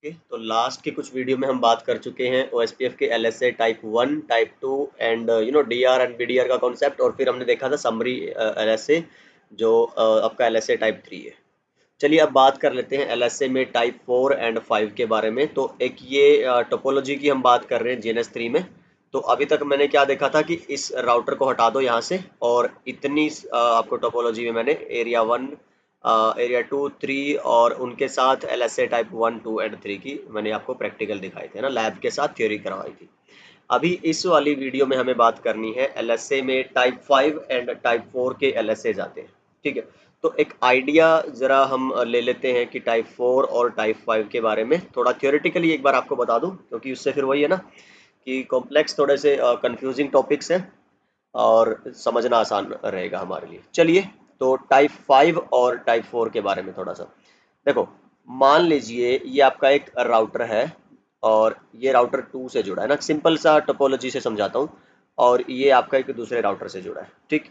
Okay, तो last के कुछ वीडियो में हम बात कर चुके हैं ओएसपीएफ के LSA type 1, type 2 and D R and BDR का कॉन्सेप्ट, और फिर हमने देखा था समरी एलएसए जो आपका एलएसए टाइप 3 है। चलिए अब बात कर लेते हैं एलएसए में टाइप 4 एंड 5 के बारे में। तो एक ये टोपोलॉजी की हम बात कर रहे हैं जीएनएस 3 में। तो अभी तक मैंने क्या देखा था कि इस राउटर को हटा दो यहाँ से, और इतनी आपको टोपोलॉजी में मैंने एरिया 1, एरिया 2, 3 और उनके साथ एलएसए टाइप 1, 2 एंड 3 की मैंने आपको प्रैक्टिकल दिखाए थे ना, लैब के साथ थ्योरी करवाई थी। अभी इस वाली वीडियो में हमें बात करनी है एलएसए में टाइप 5 एंड टाइप 4 के एलएसए जाते हैं। ठीक है, तो एक आइडिया जरा हम ले लेते हैं कि टाइप 4 और टाइप 5 के बारे में थोड़ा थ्योरेटिकली एक बार आपको बता दूं, क्योंकि उससे फिर वही है ना कि कॉम्प्लेक्स थोड़े से कंफ्यूजिंग टॉपिक्स हैं और समझना आसान रहेगा हमारे लिए। चलिए, तो टाइप 5 और टाइप 4 के बारे में थोड़ा सा देखो। मान लीजिए ये आपका एक राउटर है और ये राउटर 2 से जुड़ा है ना, सिंपल सा टोपोलॉजी से समझाता हूँ। और ये आपका एक दूसरे राउटर से जुड़ा है। ठीक,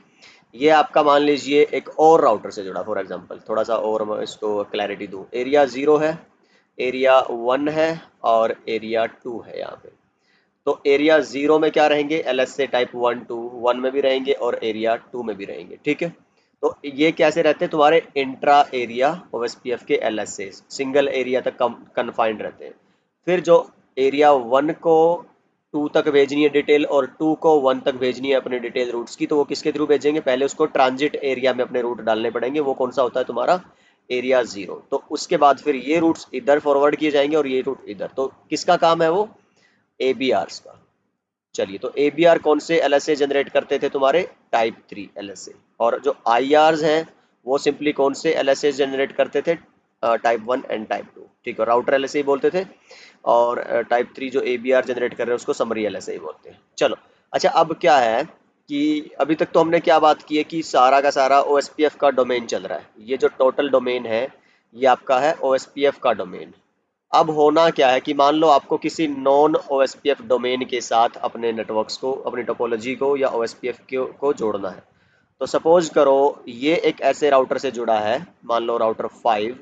ये आपका मान लीजिए एक और राउटर से जुड़ा, फॉर एग्जांपल थोड़ा सा और मैं इसको क्लैरिटी दूँ। एरिया 0 है, एरिया 1 है और एरिया 2 है यहाँ पे। तो एरिया 0 में क्या रहेंगे, एलएसए टाइप 1, 2, 1 में भी रहेंगे और एरिया 2 में भी रहेंगे। ठीक है, तो ये कैसे रहते हैं तुम्हारे इंट्रा एरिया ओएसपीएफ के एलएसए, सिंगल एरिया तक कन्फाइंड रहते हैं। फिर जो एरिया 1 को 2 तक भेजनी है डिटेल और 2 को 1 तक भेजनी है अपने डिटेल रूट्स की, तो वो किसके थ्रू भेजेंगे, पहले उसको ट्रांजिट एरिया में अपने रूट डालने पड़ेंगे। वो कौन सा होता है तुम्हारा, एरिया 0। तो उसके बाद फिर ये रूट्स इधर फॉरवर्ड किए जाएंगे और ये रूट इधर। तो किसका काम है वो, एबीआर्स का। चलिए, तो एबीआर कौन से एलएसए जनरेट करते थे, तुम्हारे टाइप 3 एलएसए। और जो आईआर्स हैं वो सिंपली कौन से एलएसए जनरेट करते थे, टाइप 1 एंड टाइप 2। ठीक है, राउटर एलएसए ही बोलते थे। और टाइप 3 जो एबीआर जनरेट कर रहे हैं उसको समरी एलएसए ही बोलते हैं। चलो, अच्छा अब क्या है कि अभी तक तो हमने क्या बात की है कि सारा का सारा ओएसपीएफ का डोमेन चल रहा है। ये जो टोटल डोमेन है ये आपका है ओएसपीएफ का डोमेन। अब होना क्या है कि मान लो आपको किसी नॉन ओएसपीएफ डोमेन के साथ अपने नेटवर्क्स को, अपनी टोपोलॉजी को या ओएसपीएफ को जोड़ना है। तो सपोज करो ये एक ऐसे राउटर से जुड़ा है, मान लो राउटर 5,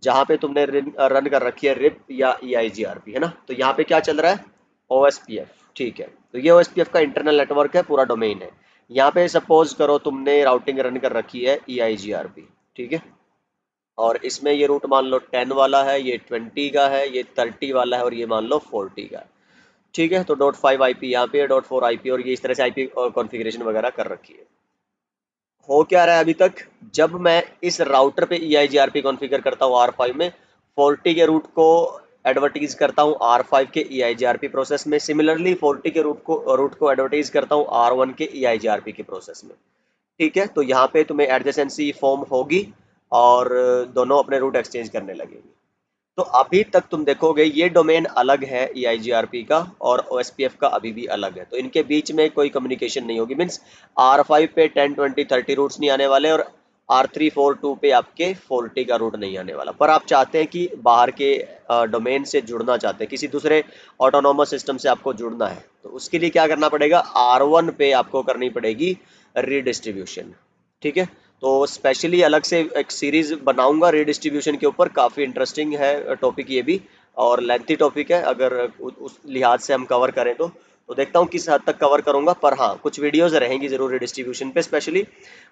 जहाँ पे तुमने रन कर रखी है रिप या EIGRP, है ना। तो यहाँ पे क्या चल रहा है, ओएसपीएफ। ठीक है, तो ये ओएसपीएफ का इंटरनल नेटवर्क है, पूरा डोमेन है। यहाँ पे सपोज करो तुमने राउटिंग रन कर रखी है EIGRP। ठीक है, और इसमें ये रूट मान लो 10 वाला है, ये 20 का है, ये 30 वाला है और ये मान लो 40 का है। ठीक है, तो .5 आईपी यहाँ पे है, .4 आईपी, और ये इस तरह से आईपी कॉन्फ़िगरेशन वगैरह कर रखी है। हो क्या रहा है अभी तक, जब मैं इस राउटर पे EIGRP कॉन्फ़िगर करता हूँ R5 में, 40 के रूट को एडवर्टीज करता हूँ R5 के EIGRP प्रोसेस में, सिमिलरली 40 के रूट को एडवर्टीज करता हूँ R1 के EIGRP के प्रोसेस में। ठीक है, तो यहाँ पे तुम्हें एडजेसेंसी फॉर्म होगी और दोनों अपने रूट एक्सचेंज करने लगेंगे। तो अभी तक तुम देखोगे ये डोमेन अलग है EIGRP का, और OSPF का अभी भी अलग है। तो इनके बीच में कोई कम्युनिकेशन नहीं होगी। मीन्स R5 पे 10, 20, 30 रूट्स नहीं आने वाले और R3, 4, 2 पे आपके 40 का रूट नहीं आने वाला। पर आप चाहते हैं कि बाहर के डोमेन से जुड़ना चाहते हैं, किसी दूसरे ऑटोनोमस सिस्टम से आपको जुड़ना है, तो उसके लिए क्या करना पड़ेगा, R1 पे आपको करनी पड़ेगी रीडिस्ट्रीब्यूशन। ठीक है, तो स्पेशली अलग से एक सीरीज बनाऊंगा रीडिस्ट्रीब्यूशन के ऊपर, काफ़ी इंटरेस्टिंग है टॉपिक ये भी, और लेंथी टॉपिक है। अगर उस लिहाज से हम कवर करें तो देखता हूँ किस हद तक कवर करूंगा। पर हाँ, कुछ वीडियोस रहेंगी जरूर रीडिस्ट्रीब्यूशन पे स्पेशली।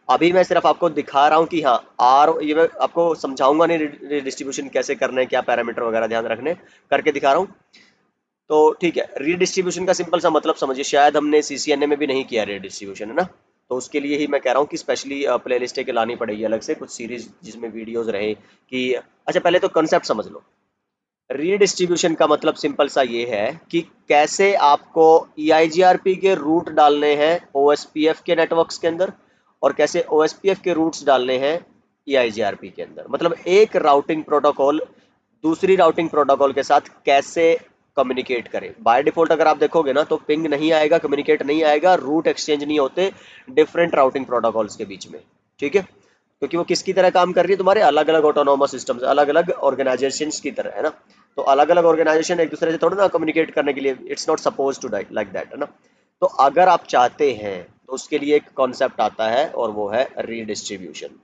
अभी मैं सिर्फ आपको दिखा रहा हूँ कि हाँ ये मैं आपको समझाऊंगा नहीं रीडिस्ट्रीब्यूशन कैसे करना है, क्या पैरामीटर वगैरह ध्यान रखने, करके दिखा रहा हूँ। तो ठीक है, रीडिस्ट्रीब्यूशन का सिंपल सा मतलब समझिए, शायद हमने CCNA में भी नहीं किया रीडिस्ट्रीब्यूशन, है ना। तो उसके लिए ही मैं कह रहा हूँ कि स्पेशली प्ले लिस्ट के लानी पड़ेगी अलग से कुछ सीरीज जिसमें वीडियोस रहे कि अच्छा पहले तो कंसेप्ट समझ लो। रीडिस्ट्रीब्यूशन का मतलब सिंपल सा ये है कि कैसे आपको EIGRP के रूट डालने हैं OSPF के नेटवर्क्स के अंदर, और कैसे OSPF के रूट्स डालने हैं EIGRP के अंदर। मतलब एक राउटिंग प्रोटोकॉल दूसरी राउटिंग प्रोटोकॉल के साथ कैसे कम्युनिकेट करें। बाय डिफॉल्ट अगर आप देखोगे ना तो पिंग नहीं आएगा, कम्युनिकेट नहीं आएगा, रूट एक्सचेंज नहीं होते डिफरेंट राउटिंग प्रोटोकॉल्स के बीच में। ठीक है, क्योंकि वो किसकी तरह काम कर रही है, तुम्हारे अलग अलग ऑटोनोमस सिस्टम्स, अलग अलग ऑर्गेनाइजेशंस की तरह, है ना। तो अलग अलग ऑर्गेनाइजेशन एक दूसरे से थोड़ा ना कम्युनिकेट करने के लिए, it's not suppose to like that, है ना। तो अगर आप चाहते हैं तो उसके लिए एक कॉन्सेप्ट आता है और वो है रीडिस्ट्रीब्यूशन।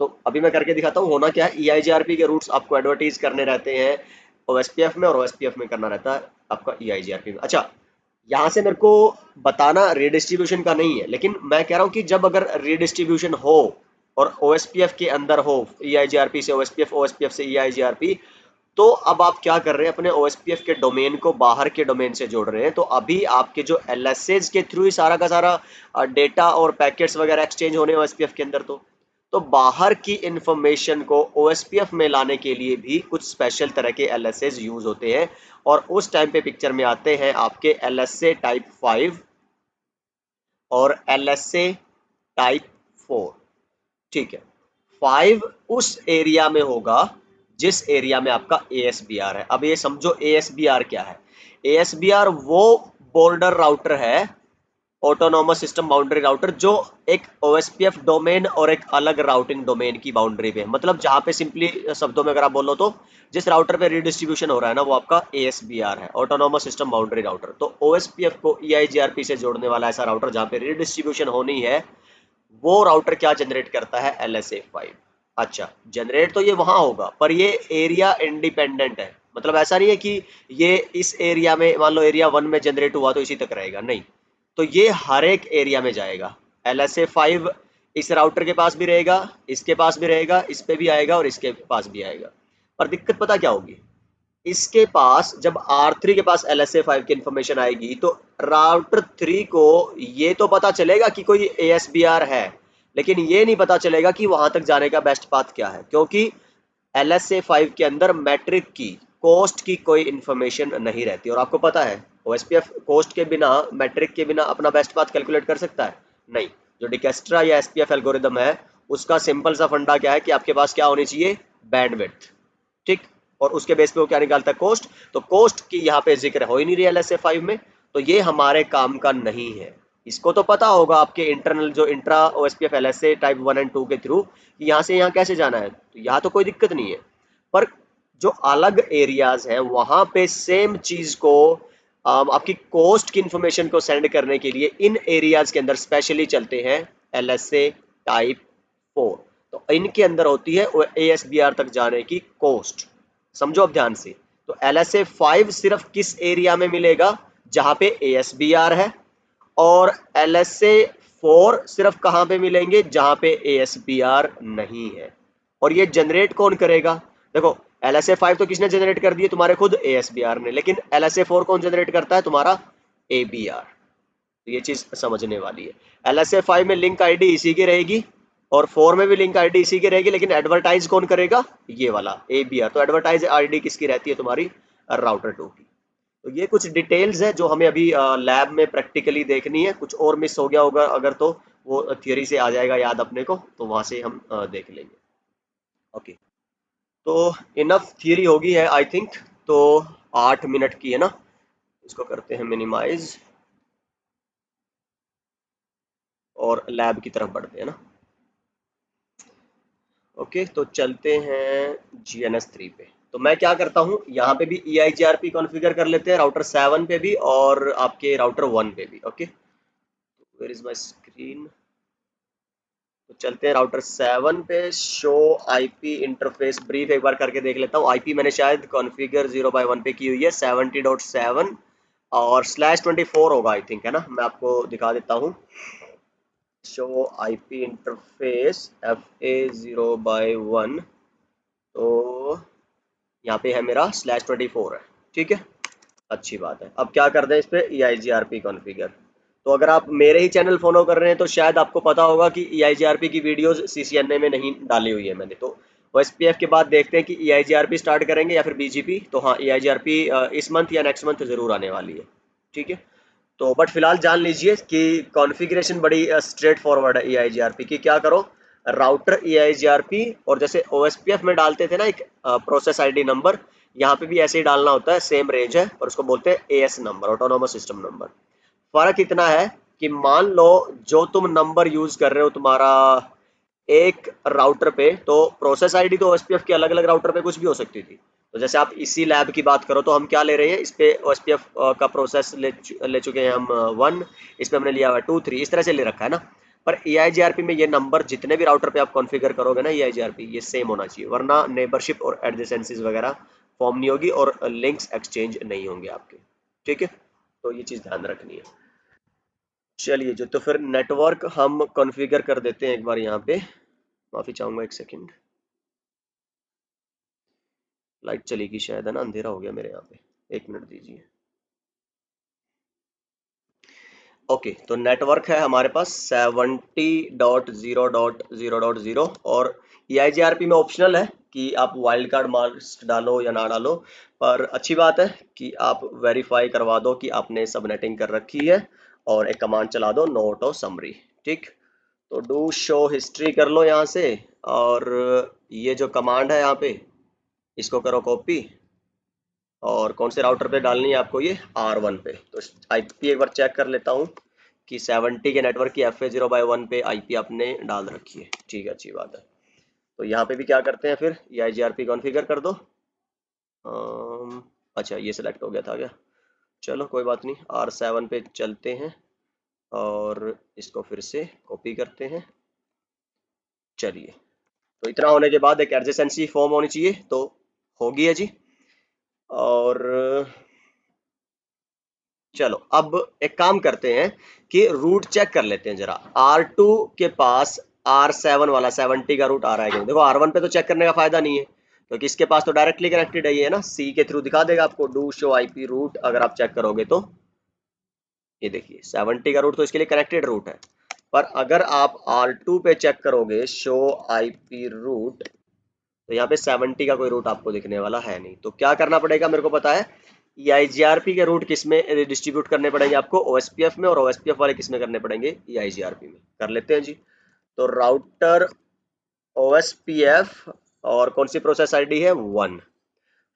तो अभी मैं करके दिखाता हूँ होना क्या है। EIGRP के रूट्स आपको एडवर्टीज करने रहते हैं OSPF में और OSPF में करना रहता है आपका EIGRP में। अच्छा, यहाँ से मेरे को बताना रीडिस्ट्रीब्यूशन का नहीं है, लेकिन मैं कह रहा हूँ कि जब अगर रीडिस्ट्रीब्यूशन हो और OSPF के अंदर हो, EIGRP से OSPF, OSPF से EIGRP, तो अब आप क्या कर रहे हैं, अपने OSPF के डोमेन को बाहर के डोमेन से जोड़ रहे हैं। तो अभी आपके जो LSAs के थ्रू ही सारा का सारा डेटा और पैकेट्स वगैरह एक्सचेंज होने OSPF के अंदर। तो बाहर की इंफॉर्मेशन को OSPF में लाने के लिए भी कुछ स्पेशल तरह के LSAs यूज होते हैं, और उस टाइम पे पिक्चर में आते हैं आपके LSA टाइप 5 और LSA टाइप 4। ठीक है, 5 उस एरिया में होगा जिस एरिया में आपका ASBR है। अब ये समझो ASBR क्या है। ASBR वो बॉर्डर राउटर है, ऑटोनोमस सिस्टम बाउंड्री राउटर, जो एक OSPF डोमेन और एक अलग राउटिंग डोमेन की बाउंड्री पे है। मतलब जहां पे सिंपली शब्दों में अगर आप बोलो तो जिस राउटर पे रीडिस्ट्रीब्यूशन हो रहा है ना, वो आपका ASBR है, ऑटोनोमस सिस्टम बाउंड्री राउटर। तो OSPF को EIGRP से जोड़ने वाला ऐसा राउटर जहां पे रीडिस्ट्रीब्यूशन होनी है, वो राउटर क्या जनरेट करता है, LSA 5। अच्छा, जनरेट तो ये वहां होगा, पर ये एरिया इंडिपेंडेंट है। मतलब ऐसा नहीं है कि ये इस एरिया में, मान लो एरिया 1 में जनरेट हुआ तो इसी तक रहेगा, नहीं। तो ये हर एक एरिया में जाएगा। LSA 5 इस राउटर के पास भी रहेगा, इसके पास भी रहेगा, इस पे भी आएगा और इसके पास भी आएगा। पर दिक्कत पता क्या होगी, इसके पास जब R3 के पास LSA 5 की इंफॉर्मेशन आएगी तो राउटर 3 को ये तो पता चलेगा कि कोई ASBR है, लेकिन ये नहीं पता चलेगा कि वहां तक जाने का बेस्ट पाथ क्या है, क्योंकि LSA 5 के अंदर मैट्रिक की, कोस्ट की कोई इंफॉर्मेशन नहीं रहती। और आपको पता है OSPF कोस्ट के बिना, मैट्रिक के बिना अपना बेस्ट पाथ कैलकुलेट कर सकता है? नहीं। जो डिकेस्ट्रा या SPF एल्गोरिदम है, उसका सिंपल सा फंडा क्या है कि आपके पास क्या होनी चाहिए, बैंडविड्थ। ठीक, और उसके बेस पे वो क्या निकालता है, कोस्ट। तो कोस्ट की यहाँ पे जिक्र हो ही नहीं रही LSA 5 में, तो ये हमारे काम का नहीं है। इसको तो पता होगा आपके इंटरनल जो intra OSPF LSA type 1 and 2 के थ्रू कि यहाँ से यहाँ कैसे जाना है, तो यहाँ तो कोई दिक्कत नहीं है। पर जो अलग एरियाज है वहां पे सेम चीज को आपकी कोस्ट की इंफॉर्मेशन को सेंड करने के लिए इन एरियाज के अंदर स्पेशली चलते हैं LSA टाइप 4। तो इनके अंदर होती है ASBR तक जाने की कोस्ट। समझो अब ध्यान से। तो LSA 5 सिर्फ किस एरिया में मिलेगा, जहां पे ASBR है, और LSA 4 सिर्फ कहां पे मिलेंगे, जहां पे ASBR नहीं है। और ये जनरेट कौन करेगा, देखो LSA 5 तो किसने जनरेट कर दिए, तुम्हारे खुद ASBR ने, लेकिन LSA 4 कौन जनरेट करता है, तुम्हारा ABR। तो ये चीज समझने वाली है। LSA 5 में लिंक आईडी इसी की रहेगी और 4 में भी लिंक आईडी इसी की रहेगी, लेकिन एडवर्टाइज कौन करेगा, ये वाला ABR। तो एडवर्टाइज आईडी किसकी रहती है, तुम्हारी राउटर 2 की। तो ये कुछ डिटेल्स है जो हमें अभी लैब में प्रैक्टिकली देखनी है। कुछ और मिस हो गया होगा अगर, तो वो थियोरी से आ जाएगा याद अपने को, तो वहां से हम देख लेंगे। ओके, तो इनफ थियरी होगी है आई थिंक। तो 8 मिनट की है ना, इसको करते हैं मिनिमाइज और लैब की तरफ बढ़ते हैं ना। ओके, तो चलते हैं GNS 3 पे। तो मैं क्या करता हूँ, यहाँ पे भी EIGRP कॉन्फ़िगर कर लेते हैं, राउटर 7 पे भी और आपके राउटर 1 पे भी। Okay, where is my screen. तो चलते हैं राउटर 7 पे। शो IP इंटरफेस ब्रीफ एक बार करके देख लेता हूँ। IP मैंने शायद कॉन्फ़िगर 0/1 पे की हुई है, 70.7 और /24 होगा आई थिंक, है ना। मैं आपको दिखा देता हूँ। शो IP इंटरफेस FA 0/1, तो यहाँ पे है मेरा /24 है। ठीक है, अच्छी बात है। अब क्या करते हैं इस पे, EIGRP कॉन्फ़िगर। तो अगर आप मेरे ही चैनल फॉलो कर रहे हैं तो शायद आपको पता होगा कि EIGRP की वीडियोस CCNA में नहीं डाली हुई है मैंने। तो OSPF के बाद देखते हैं कि EIGRP स्टार्ट करेंगे या फिर BGP। तो हाँ, EIGRP इस मंथ या नेक्स्ट मंथ जरूर आने वाली है। ठीक है, तो बट फिलहाल जान लीजिए कि कॉन्फ़िगरेशन बड़ी स्ट्रेट फॉरवर्ड है EIGRP की। क्या करो, राउटर EIGRP, और जैसे OSPF में डालते थे ना एक प्रोसेस ID नंबर, यहाँ पे भी ऐसे ही डालना होता है, सेम रेंज है, और उसको बोलते हैं AS number, autonomous system number. फर्क इतना है कि मान लो जो तुम नंबर यूज कर रहे हो तुम्हारा एक राउटर पे, तो प्रोसेस आईडी तो OSPF के अलग अलग राउटर पे कुछ भी हो सकती थी। तो जैसे आप इसी लैब की बात करो तो हम क्या ले रहे हैं, इस पे OSPF का प्रोसेस ले चुके हैं हम 1, इस पे हमने लिया हुआ 2 3, इस तरह से ले रखा है ना। पर EIGRP में ये नंबर जितने भी राउटर पे आप कॉन्फ़िगर करोगे ना EIGRP, ये सेम होना चाहिए, वरना नेबरशिप और एडजेसेंसीज वगैरह फॉर्म नहीं होगी और लिंक्स एक्सचेंज नहीं होंगे आपके। ठीक है, तो ये चीज़ ध्यान रखनी है। चलिए जो, तो फिर नेटवर्क हम कॉन्फ़िगर कर देते हैं एक बार यहाँ पे। माफ़ी चाहूँगा, एक सेकंड, लाइट चली गई शायद, है ना, अंधेरा हो गया मेरे यहाँ पे, एक मिनट दीजिए। ओके, तो नेटवर्क है हमारे पास 70.0.0.0 और EIGRP में ऑप्शनल है कि आप वाइल्ड कार्ड मास्क डालो या ना डालो, पर अच्छी बात है कि आप वेरीफाई करवा दो कि आपने सबनेटिंग कर रखी है और एक कमांड चला दो नोट और समरी। ठीक, तो डू शो हिस्ट्री कर लो यहाँ से, और ये जो कमांड है यहाँ पे इसको करो कॉपी, और कौन से राउटर पे डालनी है आपको, ये R1 पे। तो IP एक बार चेक कर लेता हूँ कि 70 के नेटवर्क की FA0/1 पे IP आपने डाल रखी है। ठीक है, अच्छी बात है। तो यहाँ पे भी क्या करते हैं फिर, EIGRP कॉन्फ़िगर कर दो। अच्छा, ये सिलेक्ट हो गया था क्या, चलो कोई बात नहीं, R7 पे चलते हैं और इसको फिर से कॉपी करते हैं। चलिए, तो इतना होने के बाद एक एडजेसेंसी फॉर्म होनी चाहिए, तो होगी है जी। और चलो अब एक काम करते हैं कि रूट चेक कर लेते हैं जरा। R2 के पास R7 वाला 70 का रूट आ रहा है कि नहीं? देखो R1 पे तो चेक करने का फायदा नहीं है, क्योंकि इसके पास तो डायरेक्टली कनेक्टेड है ये, ना, C के थ्रू दिखा देगा आपको डू शो IP रूट। अगर आप चेक करोगे तो ये देखिए 70 का रूट तो इसके लिए कनेक्टेड रूट है, पर अगर आप R2 पे चेक करोगे शो IP रूट, तो यहाँ पे 70 का कोई रूट आपको दिखने वाला है नहीं। तो क्या करना पड़ेगा, मेरे को पता है, EIGRP के रूट किस में डिस्ट्रीब्यूट करने पड़ेंगे आपको, OSPF में, और OSPF वाले किस में करने पड़ेंगे, EIGRP में। कर लेते हैं जी। तो राउटर OSPF और कौन सी प्रोसेस आईडी है 1,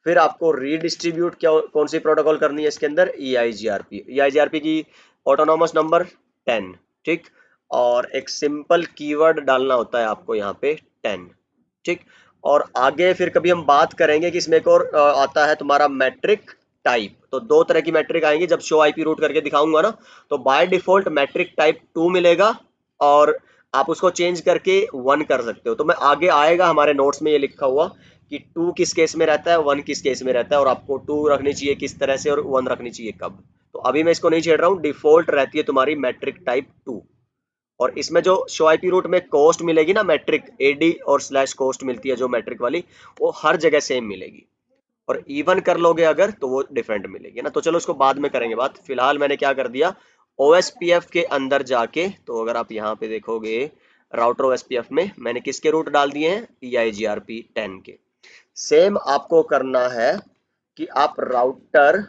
फिर आपको रीडिस्ट्रीब्यूट क्या, कौन सी प्रोटोकॉल करनी है इसके अंदर, EIGRP की ऑटोनॉमस नंबर 10। ठीक, और एक सिंपल कीवर्ड डालना होता है आपको यहाँ पे 10। ठीक, और आगे फिर कभी हम बात करेंगे कि इसमें एक और आता है तुम्हारा मैट्रिक टाइप। तो दो तरह की मैट्रिक आएंगी जब शो IP रूट करके दिखाऊंगा ना, तो बाय डिफॉल्ट मैट्रिक टाइप 2 मिलेगा, और आप उसको चेंज करके 1 कर सकते हो। तो मैं आगे आएगा हमारे नोट्स में ये लिखा हुआ कि 2 किस केस में रहता है, 1 किस केस में रहता है, और आपको 2 रखनी चाहिए किस तरह से और 1 रखनी चाहिए कब। तो अभी मैं इसको नहीं छेड़ रहा हूँ, डिफॉल्ट रहती है तुम्हारी मैट्रिक टाइप 2। और इसमें जो शो IP रूट में कॉस्ट मिलेगी ना, मैट्रिक AD और स्लैश कॉस्ट मिलती है जो मैट्रिक वाली, वो हर जगह सेम मिलेगी, और इवन कर लोगे अगर तो वो डिफरेंट मिलेगी ना। तो चलो उसको बाद में करेंगे बात, फिलहाल मैंने क्या कर दिया, OSPF के अंदर जाके, तो अगर आप यहाँ पे देखोगे राउटर OSPF में मैंने किसके रूट डाल दिए हैं, EIGRP 10 के। सेम आपको करना है कि आप राउटर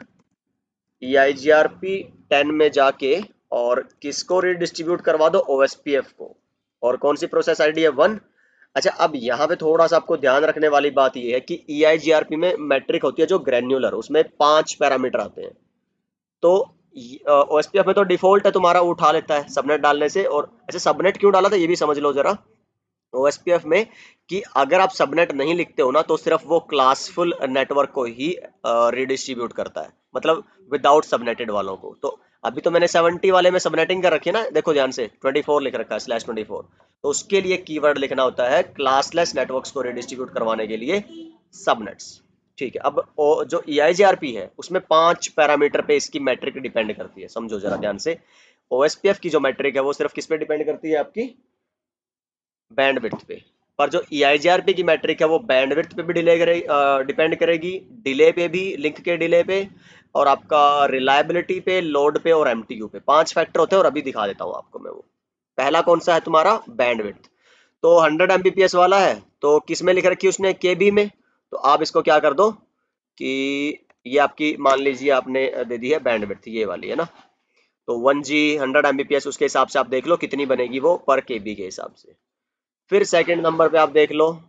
EIGRP 10 में जाके और किसको रिडिस्ट्रीब्यूट करवा दो, OSPF को, और कौन सी प्रोसेस आईडी है 1। अच्छा, अब यहाँ पे थोड़ा सा आपको ध्यान रखने वाली बात यह है कि EIGRP में मैट्रिक होती है जो ग्रैन्युलर, उसमें 5 पैरामीटर आते हैं। तो OSPF में तो डिफॉल्ट है तुम्हारा, वो उठा लेता है सबनेट डालने से। और अच्छा, सबनेट क्यों डाला था ये भी समझ लो जरा OSPF में, कि अगर आप सबनेट नहीं लिखते हो ना, तो सिर्फ वो क्लासफुल नेटवर्क को ही रिडिस्ट्रीब्यूट करता है, मतलब विदाउट सबनेटेड वालों को। तो अभी तो मैंने 70 वाले में सबनेटिंग कर रखी है ना, देखो ध्यान से 24 लिख रखा है /24, तो उसके लिए कीवर्ड लिखना होता है क्लासलेस नेटवर्क्स को रिडिस्ट्रीब्यूट करवाने के लिए सबनेट्स। ठीक है, अब जो EIGRP है उसमें 5 पैरामीटर पे इसकी मैट्रिक डिपेंड करती है, समझो जरा ध्यान से। OSPF की जो मैट्रिक है वो सिर्फ किस पे डिपेंड करती है, आपकी बैंडविड्थ पे। पर जो EIGRP की मैट्रिक है वो बैंडविड्थ पे भी डिपेंड करेगी, डिले पे भी, लिंक के डिले पे, और आपका रिलायबिलिटी पे, लोड पे, और MTU पे। 5 फैक्टर होते हैं, और अभी दिखा देता हूँ आपको मैं वो। पहला कौन सा है तुम्हारा, बैंडविड्थ। तो 100 Mbps वाला है, तो किस में लिख रखी है उसने, KB में। तो आप इसको क्या कर दो कि ये आपकी मान लीजिए आपने दे दी है बैंडविड्थ, ये वाली है ना, तो 1G 100 Mbps, उसके हिसाब से आप देख लो कितनी बनेगी वो पर KB के हिसाब से। फिर सेकंड नंबर पे आप देख लो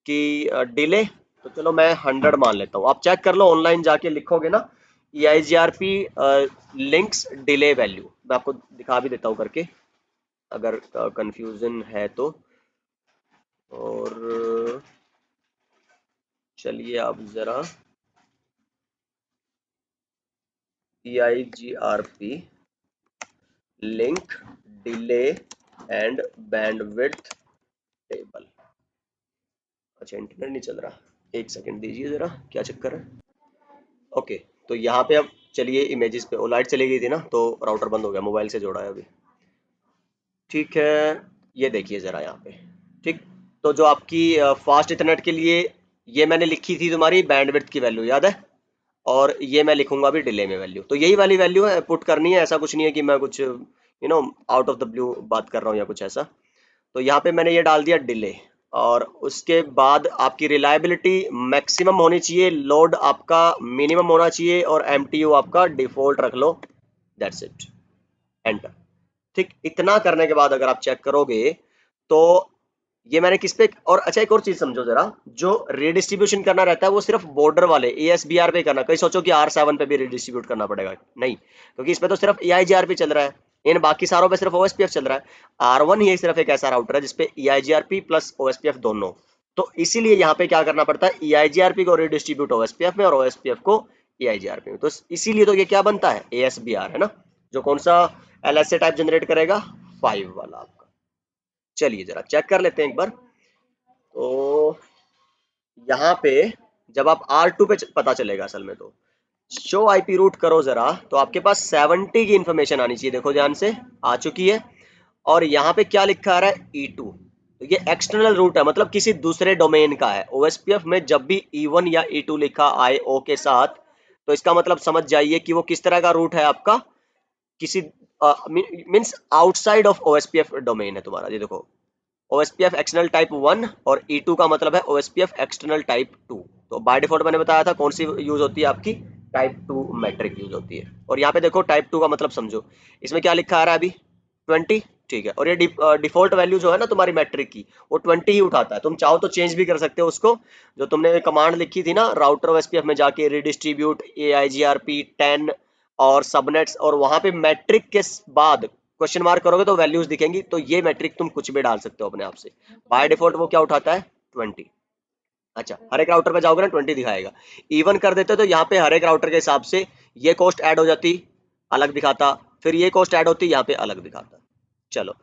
कि डिले, तो चलो मैं 100 मान लेता हूँ। आप चेक कर लो ऑनलाइन जाके, लिखोगे ना EIGRP लिंक्स डिले वैल्यू, मैं आपको दिखा भी देता हूँ करके अगर कंफ्यूजन है तो। और चलिए आप जरा EIGRP link delay and bandwidth table. अच्छा, इंटरनेट नहीं चल रहा, एक सेकंड दीजिए जरा, क्या चक्कर है। ओके, तो यहाँ पे अब चलिए इमेजेस पे, वो लाइट चली गई थी ना तो राउटर बंद हो गया, मोबाइल से जोड़ा है अभी। ठीक है, ये देखिए ज़रा यहाँ पे। ठीक, तो जो आपकी फास्ट इंटरनेट के लिए ये मैंने लिखी थी तुम्हारी बैंडविड्थ की वैल्यू, याद है? और ये मैं लिखूंगा अभी डिले में वैल्यू, तो यही वाली वैल्यू है पुट करनी है, ऐसा कुछ नहीं है कि मैं कुछ आउट ऑफ द ब्लू बात कर रहा हूँ या कुछ ऐसा। तो यहाँ पे मैंने ये डाल दिया डिले, और उसके बाद आपकी रिलायबिलिटी मैक्सिमम होनी चाहिए, लोड आपका मिनिमम होना चाहिए, और एमटीयू आपका डिफॉल्ट रख लो, दैट्स इट, एंटर। ठीक, इतना करने के बाद अगर आप चेक करोगे तो ये मैंने किस पे, और अच्छा एक और चीज समझो जरा, जो रिडिस्ट्रीब्यूशन करना रहता है वो सिर्फ बॉर्डर वाले ASBR पे करना, कहीं सोचो कि R7 पे भी रिडिस्ट्रीब्यूट करना पड़ेगा, नहीं, क्योंकि इसमें तो सिर्फ EIGRP चल रहा है, इन बाकी सारों पे सिर्फ OSPF चल रहा है। R1 ही सिर्फ एक ऐसा राउटर है जिसपे EIGRP प्लस OSPF दोनों, तो इसीलिए यहाँ पे क्या करना पड़ता है, EIGRP को रिडिस्ट्रीब्यूट OSPF में और OSPF को EIGRP में, तो इसीलिए तो ये क्या बनता है, ASBR है ना, जो कौन सा LSA टाइप जनरेट करेगा, 5 वाला आपका। चलिए जरा चेक कर लेते हैं एक बार। तो यहाँ पे जब आप R2 पे पता चलेगा असल में, तो शो आईपी रूट करो जरा, तो आपके पास 70 की इंफॉर्मेशन आनी चाहिए, देखो ध्यान से, आ चुकी है। और यहाँ पे क्या लिखा आ रहा है, E2, तो ये एक्सटर्नल रूट है, मतलब किसी दूसरे डोमेन का है। OSPF में जब भी E1 या E2 लिखा आए O के साथ, तो इसका मतलब समझ जाइए कि वो किस तरह का रूट है आपका, किसी means outside of OSPF domain है तुम्हारा। ये देखो, OSPF एक्सटर्नल टाइप 1 और E2 का मतलब है OSPF एक्सटर्नल टाइप 2। तो बाय डिफॉल्ट मैंने बताया था कौन सी यूज होती है आपकी, टाइप 2 मैट्रिक यूज होती है। और यहाँ पे देखो टाइप 2 का मतलब समझो, इसमें क्या लिखा आ रहा है अभी, 20, ठीक है, और ये डिफॉल्ट वैल्यू जो है ना तुम्हारी मैट्रिक की, वो 20 ही उठाता है। तुम चाहो तो चेंज भी कर सकते हो उसको, जो तुमने कमांड लिखी थी ना राउटर OSPF में जाके, रिडिस्ट्रीब्यूट AIGRP 10 और सबनेट्स, और वहां पे मैट्रिक के बाद क्वेश्चन मार्क करोगे तो वैल्यूज दिखेंगी, तो ये मैट्रिक तुम कुछ भी डाल सकते हो अपने आप से। बाय डिफॉल्ट वो क्या उठाता है, 20। अच्छा, हर एक राउटर पे जाओगे ना 20 दिखाएगा। इवन कर देते तो यहाँ पे हर एक राउटर के हिसाब से ये कॉस्ट ऐड हो जाती, अलग दिखाता, फिर ये कॉस्ट ऐड होती, यहाँ पे अलग दिखाता। चलो,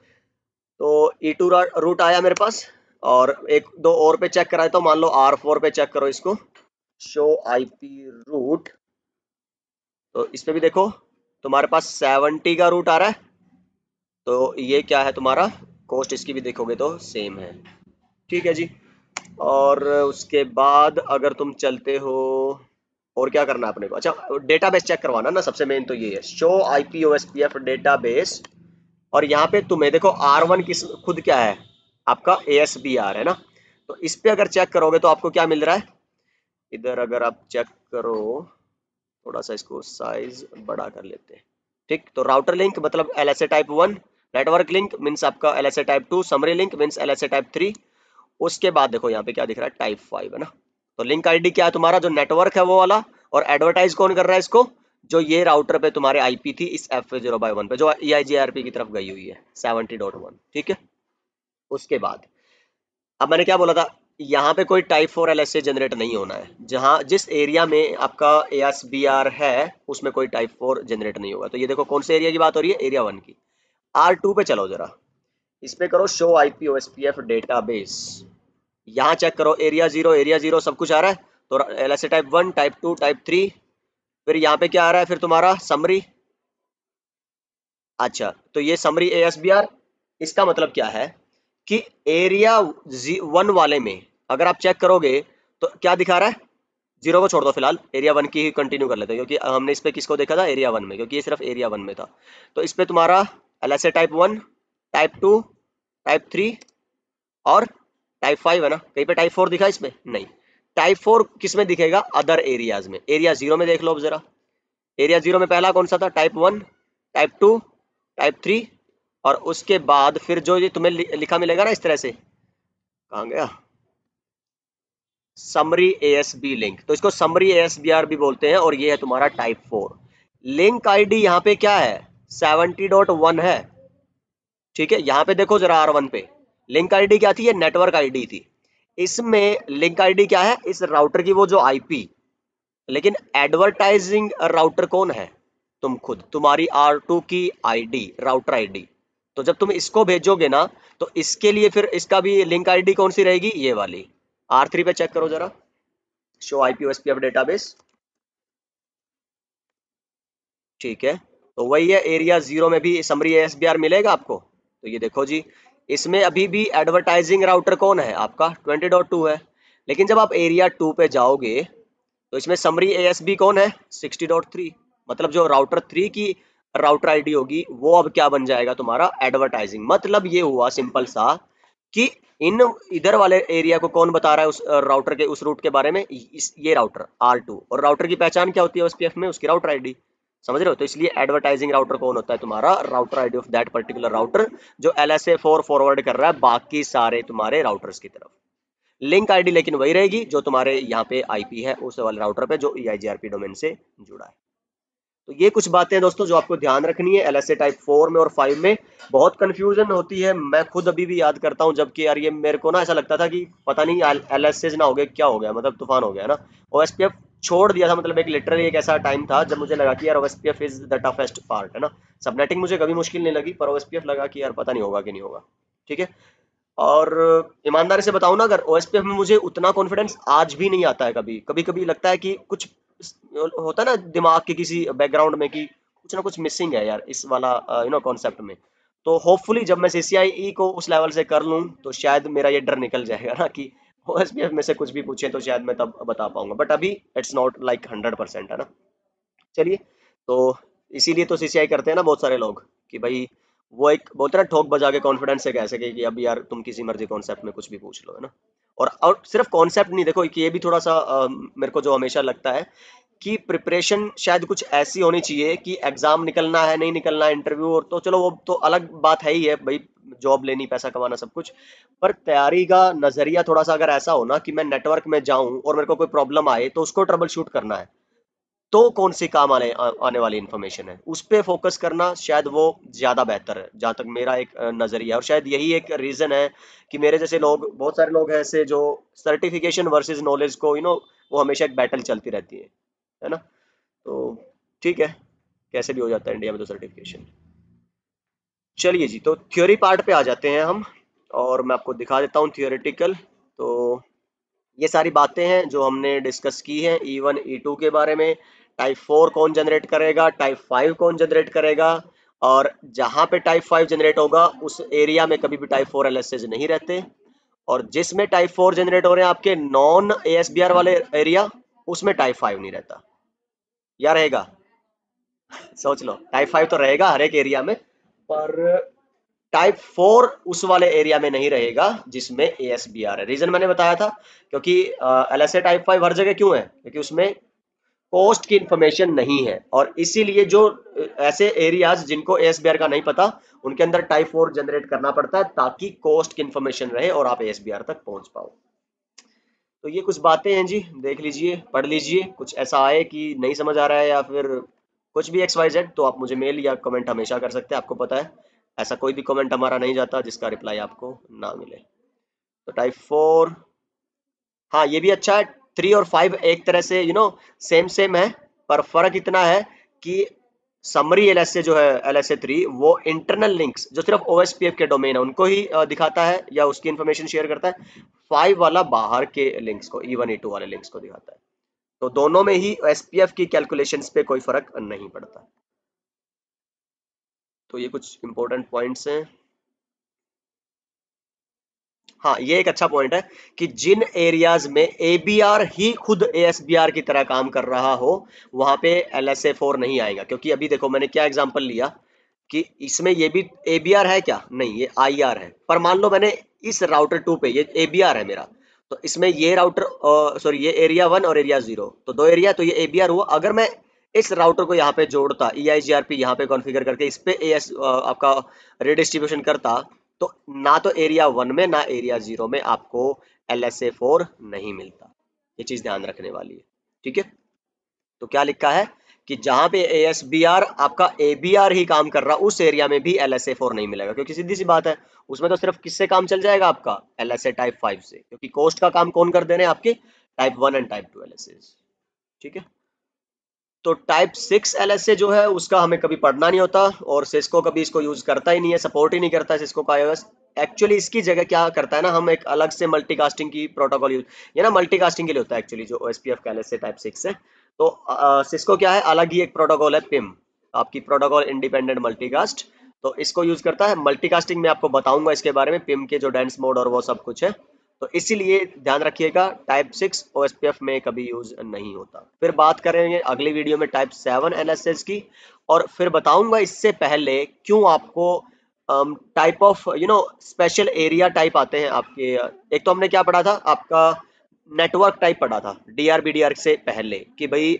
तो E2 रूट आया मेरे पास, और एक दो और पे चेक कराए, तो मान लो R4 पे चेक करो इसको, शो आईपी रूट, तो इस पे भी देखो तुम्हारे पास 70 का रूट आ रहा है, तो ये क्या है तुम्हारा, कॉस्ट इसकी भी देखोगे तो सेम है। ठीक है जी, और उसके बाद अगर तुम चलते हो, और क्या करना है अपने को, अच्छा डेटाबेस चेक करवाना ना, सबसे मेन तो ये है, शो आईपी OSPF डेटाबेस। और यहाँ पे तुम्हें देखो R1 किस खुद क्या है आपका, ASBR है ना, तो इस पे अगर चेक करोगे तो आपको क्या मिल रहा है, इधर अगर आप चेक करो, थोड़ा सा इसको साइज बड़ा कर लेते हैं। ठीक, तो राउटर लिंक मतलब LSA type 1, network link means आपका LSA type 2, summary link means LSA type 3। उसके बाद देखो यहाँ पे क्या दिख रहा है, टाइप 5 है ना, तो लिंक आईडी क्या है तुम्हारा, जो नेटवर्क है वो वाला, और एडवर्टाइज कौन कर रहा है इसको, जो ये राउटर पे तुम्हारे आईपी थी इस F0/1 पे, जो EIGRP की तरफ गई हुई है 70.1। ठीक है, उसके बाद अब मैंने क्या बोला था, यहाँ पे कोई टाइप 4 LSA जनरेट नहीं होना है, जहाँ जिस एरिया में आपका ASBR है उसमें कोई टाइप 4 जनरेट नहीं होगा। तो ये देखो कौन से एरिया की बात हो रही है, एरिया 1 की। R2 पे चलो जरा, इस पे करो शो आईपी OSPF डेटाबेस, यहाँ चेक करो एरिया 0 सब कुछ आ रहा है, तो LSA टाइप 1, टाइप 2, टाइप 3, फिर यहाँ पे क्या आ रहा है फिर तुम्हारा समरी। अच्छा, तो ये समरी ASBR, इसका मतलब क्या है कि एरिया 1 वाले में अगर आप चेक करोगे तो क्या दिखा रहा है, 0 को छोड़ दो फिलहाल, एरिया 1 की ही कंटिन्यू कर लेते हैं, क्योंकि हमने इस पे किसको देखा था, एरिया 1 में, क्योंकि ये सिर्फ एरिया 1 में था। तो इस पे तुम्हारा LSA टाइप 1, टाइप 2, टाइप 3 और टाइप 5 है ना, कहीं पे टाइप 4 दिखा इसमें, नहीं। टाइप 4 किस में दिखेगा, अदर एरियाज में, एरिया 0 में देख लो अब जरा, एरिया 0 में पहला कौन सा था, टाइप 1, टाइप 2, टाइप 3, और उसके बाद फिर जो ये तुम्हें लिखा मिलेगा ना इस तरह से, कहाँ गया, समरी ASB लिंक, तो इसको समरी ASBR भी बोलते हैं, और ये है तुम्हारा टाइप 4। लिंक आईडी यहाँ पे क्या है, 70.1 है। ठीक है, यहाँ पे देखो जरा R1 पे लिंक आईडी क्या थी, ये नेटवर्क आईडी थी। इसमें लिंक आईडी क्या है, इस राउटर की वो जो आईपी, लेकिन एडवर्टाइजिंग राउटर कौन है, तुम खुद, तुम्हारी R2 की आईडी, राउटर आईडी। तो जब तुम इसको भेजोगे ना, तो इसके लिए फिर इसका भी लिंक आईडी कौन सी रहेगी, ये वाली। R3 पे चेक करो जरा, शो आईपी ओएसपीएफ डेटाबेस, ठीक है। तो वही है, एरिया 0 में भी समरी एएसबीआर मिलेगा आपको। तो ये देखो जी, इसमें अभी भी एडवर्टाइजिंग राउटर कौन है आपका 20.2 है, लेकिन जब आप एरिया 2 पे जाओगे तो इसमें समरी एएसबी कौन है 60.3। मतलब जो राउटर 3 की राउटर आईडी होगी वो अब क्या बन जाएगा तुम्हारा एडवर्टाइजिंग। मतलब ये हुआ सिंपल सा कि इन इधर वाले एरिया को कौन बता रहा है उस राउटर के उस रूट के बारे में, ये राउटर R2। और राउटर की पहचान क्या होती है ओएसपीएफ में, उसकी राउटर आईडी, समझ रहे हो। तो इसलिए एडवर्टाइजिंग राउटर कौन होता है तुम्हारा, router ID of that particular router, जो LSA4 फॉरवर्ड कर रहा है बाकी सारे तुम्हारे राउटर्स की तरफ। लिंक आईडी लेकिन वही रहेगी जो तुम्हारे यहाँ पे आईपी है उस वाले राउटर पे जो EIGRP डोमेन से जुड़ा है। तो ये कुछ बातें हैं दोस्तों जो आपको ध्यान रखनी है। LSA टाइप 4 में और 5 में बहुत कंफ्यूजन होती है, मैं खुद अभी भी याद करता हूँ, जबकि यार ये मेरे को ना ऐसा लगता था कि पता नहीं LSA ना हो गया, क्या हो गया, मतलब तूफान हो गया ना। OSPF छोड़ दिया था, मतलब एक लिटरली एक ऐसा टाइम था जब मुझे लगा कि यार OSPF is the toughest part है ना। सबनेटिंग मुझे कभी मुश्किल नहीं लगी, पर OSPF लगा कि यार पता नहीं होगा कि नहीं होगा, ठीक है। और ईमानदारी से बताऊं ना, अगर ओएसपीएफ में मुझे उतना कॉन्फिडेंस आज भी नहीं आता है। कभी कभी कभी लगता है कि कुछ होता है ना दिमाग के किसी बैकग्राउंड में कि कुछ ना कुछ मिसिंग है यार इस वाला कॉन्सेप्ट में। तो होपफुली जब मैं CCIE को उस लेवल से कर लूं तो शायद मेरा ये डर निकल जाएगा ना कि ओएसपीएफ में से कुछ भी पूछे तो शायद मैं तब बता पाऊंगा, बट अभी इट्स नॉट लाइक 100% है ना। चलिए, तो इसीलिए तो CCI करते हैं ना बहुत सारे लोग कि भाई वो एक बोलते हैं ना ठोक बजा के कॉन्फिडेंस से कह सके कि अब यार तुम किसी मर्जी कॉन्सेप्ट में कुछ भी पूछ लो, है ना। और सिर्फ कॉन्सेप्ट नहीं, देखो कि ये भी थोड़ा सा मेरे को जो हमेशा लगता है कि प्रिपरेशन शायद कुछ ऐसी होनी चाहिए कि एग्जाम निकलना है नहीं निकलना है इंटरव्यू, और तो चलो वो तो अलग बात है ही है भाई, जॉब लेनी पैसा कमाना सब कुछ। पर तैयारी का नजरिया थोड़ा सा अगर ऐसा हो ना कि मैं नेटवर्क में जाऊं और मेरे को कोई प्रॉब्लम आए तो उसको ट्रबल शूट करना है, तो कौन सी काम आने वाली इन्फॉर्मेशन है उस पे फोकस करना शायद वो ज्यादा बेहतर है, जहां तक मेरा एक नजरिया है। और शायद यही एक रीजन है कि मेरे जैसे लोग, बहुत सारे लोग हैं ऐसे जो सर्टिफिकेशन वर्सेस नॉलेज को वो हमेशा एक बैटल चलती रहती है ना। तो ठीक है, कैसे भी हो जाता है इंडिया में तो सर्टिफिकेशन। चलिए जी, तो थ्योरी पार्ट पे आ जाते हैं हम, और मैं आपको दिखा देता हूँ थियोरेटिकल। तो ये सारी बातें हैं जो हमने डिस्कस की हैं E1 E2 के बारे में। टाइप 4 कौन जनरेट करेगा, टाइप 5 कौन जनरेट करेगा, और जहां पे टाइप 5 जनरेट होगा उस एरिया में कभी भी टाइप 4 LSAs नहीं रहते, और जिसमें टाइप 4 जनरेट हो रहे हैं आपके नॉन ASBR वाले एरिया, उसमें टाइप 5 नहीं रहता, या रहेगा। सोच लो, टाइप 5 तो रहेगा हर एक एरिया में, पर टाइप 4 उस वाले एरिया में नहीं रहेगा जिसमें ASBR है। रीजन मैंने बताया था, क्योंकि LSA टाइप 5 हर जगह क्यों है, क्योंकि उसमें कोस्ट की इंफॉर्मेशन नहीं है, और इसीलिए जो ऐसे एरियाज जिनको ASBR का नहीं पता उनके अंदर टाइप 4 जनरेट करना पड़ता है ताकि कोस्ट की इंफॉर्मेशन रहे और आप ASBR तक पहुंच पाओ। तो ये कुछ बातें हैं जी, देख लीजिए पढ़ लीजिए, कुछ ऐसा आए कि नहीं समझ आ रहा है या फिर कुछ भी XYZ, तो आप मुझे मेल या कमेंट हमेशा कर सकते हैं, आपको पता है ऐसा कोई भी कमेंट हमारा नहीं जाता जिसका रिप्लाई आपको ना मिले। तो टाइप 4, हाँ ये भी अच्छा है। 3 और 5 एक तरह से सेम सेम है, पर फर्क इतना है कि समरी LSA जो है LSA3 वो इंटरनल लिंक्स जो सिर्फ OSPF के डोमेन है उनको ही दिखाता है या उसकी इंफॉर्मेशन शेयर करता है। 5 वाला बाहर के लिंक्स को, E1 E2 वाले लिंक्स को दिखाता है। तो दोनों में ही SPF की कैलकुलेशंस पे कोई फर्क नहीं पड़ता। तो ये कुछ इंपॉर्टेंट पॉइंट्स हैं। हाँ ये एक अच्छा पॉइंट है कि जिन एरियाज में ABR ही खुद ASBR की तरह काम कर रहा हो वहां पे LSA4 नहीं आएगा, क्योंकि अभी देखो मैंने क्या एग्जांपल लिया कि इसमें ये भी ABR है क्या, नहीं ये IR है। पर मान लो मैंने इस राउटर 2 पे, ये ABR है मेरा, तो इसमें ये राउटर सॉरी ये एरिया 1 और एरिया 0, तो दो एरिया, तो ये ABR हुआ। अगर मैं इस राउटर को यहाँ पे जोड़ता, EIGRP यहाँ पे कॉन्फ़िगर करके इस पे आपका रिडिस्ट्रीब्यूशन करता, तो ना तो एरिया 1 में ना एरिया 0 में आपको LSA4 नहीं मिलता। ये चीज ध्यान रखने वाली है, ठीक है। तो क्या लिखा है कि जहां पे ASBR आपका ABR ही काम कर रहा उस एरिया में भी LSA4 नहीं मिलेगा, क्योंकि सीधी सी बात है उसमें तो सिर्फ किससे काम चल जाएगा आपका LSA टाइप 5 से, क्योंकि कोस्ट का काम कौन कर दे रहे हैं आपके टाइप 1 एंड टाइप 2 LSA, ठीक है। तो टाइप 6 LSA जो है उसका हमें कभी पढ़ना नहीं होता, और सिस्को कभी इसको यूज करता ही नहीं है, सपोर्ट ही नहीं करता सिस्को का iOS। एक्चुअली इसकी जगह क्या करता है ना, हम एक अलग से मल्टीकास्टिंग की प्रोटोकॉल यूज, ये ना मल्टीकास्टिंग के लिए होता है एक्चुअली जो OSPF का LSA टाइप 6 है। तो सिस्को क्या है, अलग ही एक प्रोटोकॉल है पिम, आपकी प्रोटोकॉल इंडिपेंडेंट मल्टीकास्ट। तो इसको यूज करता है मल्टीकास्टिंग में, आपको बताऊंगा इसके बारे में, पिम के जो डेंस मोड और वो सब कुछ है। तो इसीलिए ध्यान रखिएगा टाइप 6 OSPF में कभी यूज नहीं होता। फिर बात करेंगे अगली वीडियो में टाइप 7 LSAs की, और फिर बताऊंगा इससे पहले क्यों आपको type of special area type आते हैं आपके। एक तो हमने क्या पढ़ा था, आपका नेटवर्क टाइप पढ़ा था डीआर बीडीआर से पहले, कि भाई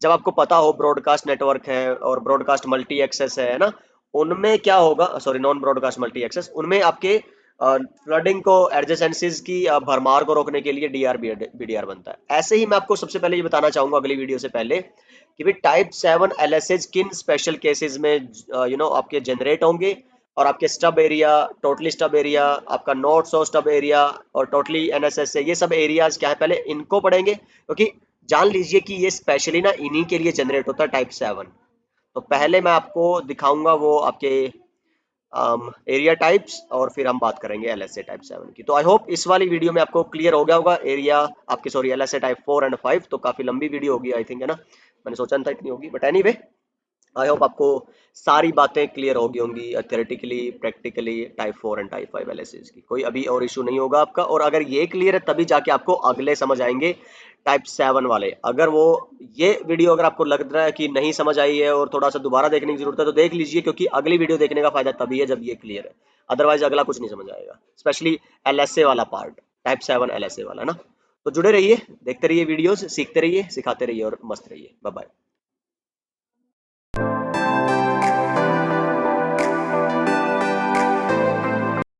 जब आपको पता हो ब्रॉडकास्ट नेटवर्क है और ब्रॉडकास्ट मल्टी एक्सेस है ना, उनमें क्या होगा, sorry non broadcast multi access, उनमें आपके फ्लडिंग को एडजेसेंसीज की भरमार को रोकने के लिए डीआर बीडीआर बनता है। ऐसे ही मैं आपको सबसे पहले ये बताना चाहूंगा अगली वीडियो से पहले कि भाई टाइप 7 LSAs किन स्पेशल केसेस में आपके जनरेट होंगे, और आपके stub area, totally stub area, आपका नोट सो स्टब एरिया और टोटली एनएसएस है, ये सब एरियाज क्या है पहले इनको पढ़ेंगे, क्योंकि जान लीजिए कि ये स्पेशली ना इन्हीं के लिए जनरेट होता है टाइप 7। तो पहले मैं आपको दिखाऊंगा वो आपके एरिया टाइप्स, और फिर हम बात करेंगे एलएसए टाइप 7 की। तो आई होप इस वाली वीडियो में आपको क्लियर हो गया होगा एरिया आपके, सॉरी एलएसए टाइप 4 एंड 5। तो काफी लंबी वीडियो होगी आई थिंक, है ना, मैंने सोचा नहीं था इतनी होगी, बट एनीवे आई होप आपको सारी बातें क्लियर हो गई होंगी theoretically practically type 4 and type 5 LSS की। कोई अभी और इशू नहीं होगा आपका, और अगर ये क्लियर है तभी जाके आपको अगले समझ आएंगे टाइप 7 वाले। अगर वो ये वीडियो अगर आपको लग रहा है कि नहीं समझ आई है और थोड़ा सा दोबारा देखने की जरूरत है, तो देख लीजिए, क्योंकि अगली वीडियो देखने का फायदा तभी है जब ये क्लियर है, अदरवाइज अगला कुछ नहीं समझ आएगा, स्पेशली एलएसए वाला पार्ट, टाइप 7 एलएसए वाला ना। तो जुड़े रहिए, देखते रहिए वीडियोस, सीखते रहिए, सिखाते रहिए और मस्त रहिए। Bye bye.